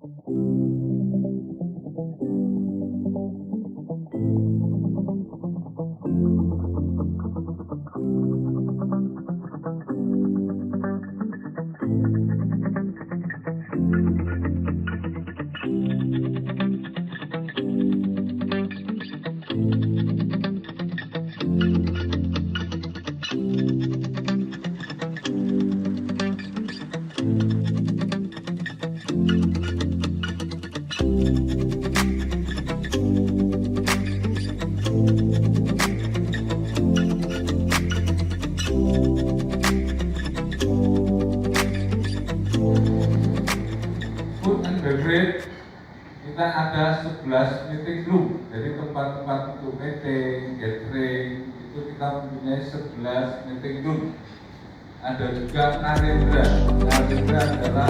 Food and beverage kita ada 11 meeting room, jadi tempat-tempat untuk meeting, gathering itu kita mempunyai 11 meeting room. Ada juga Narendra adalah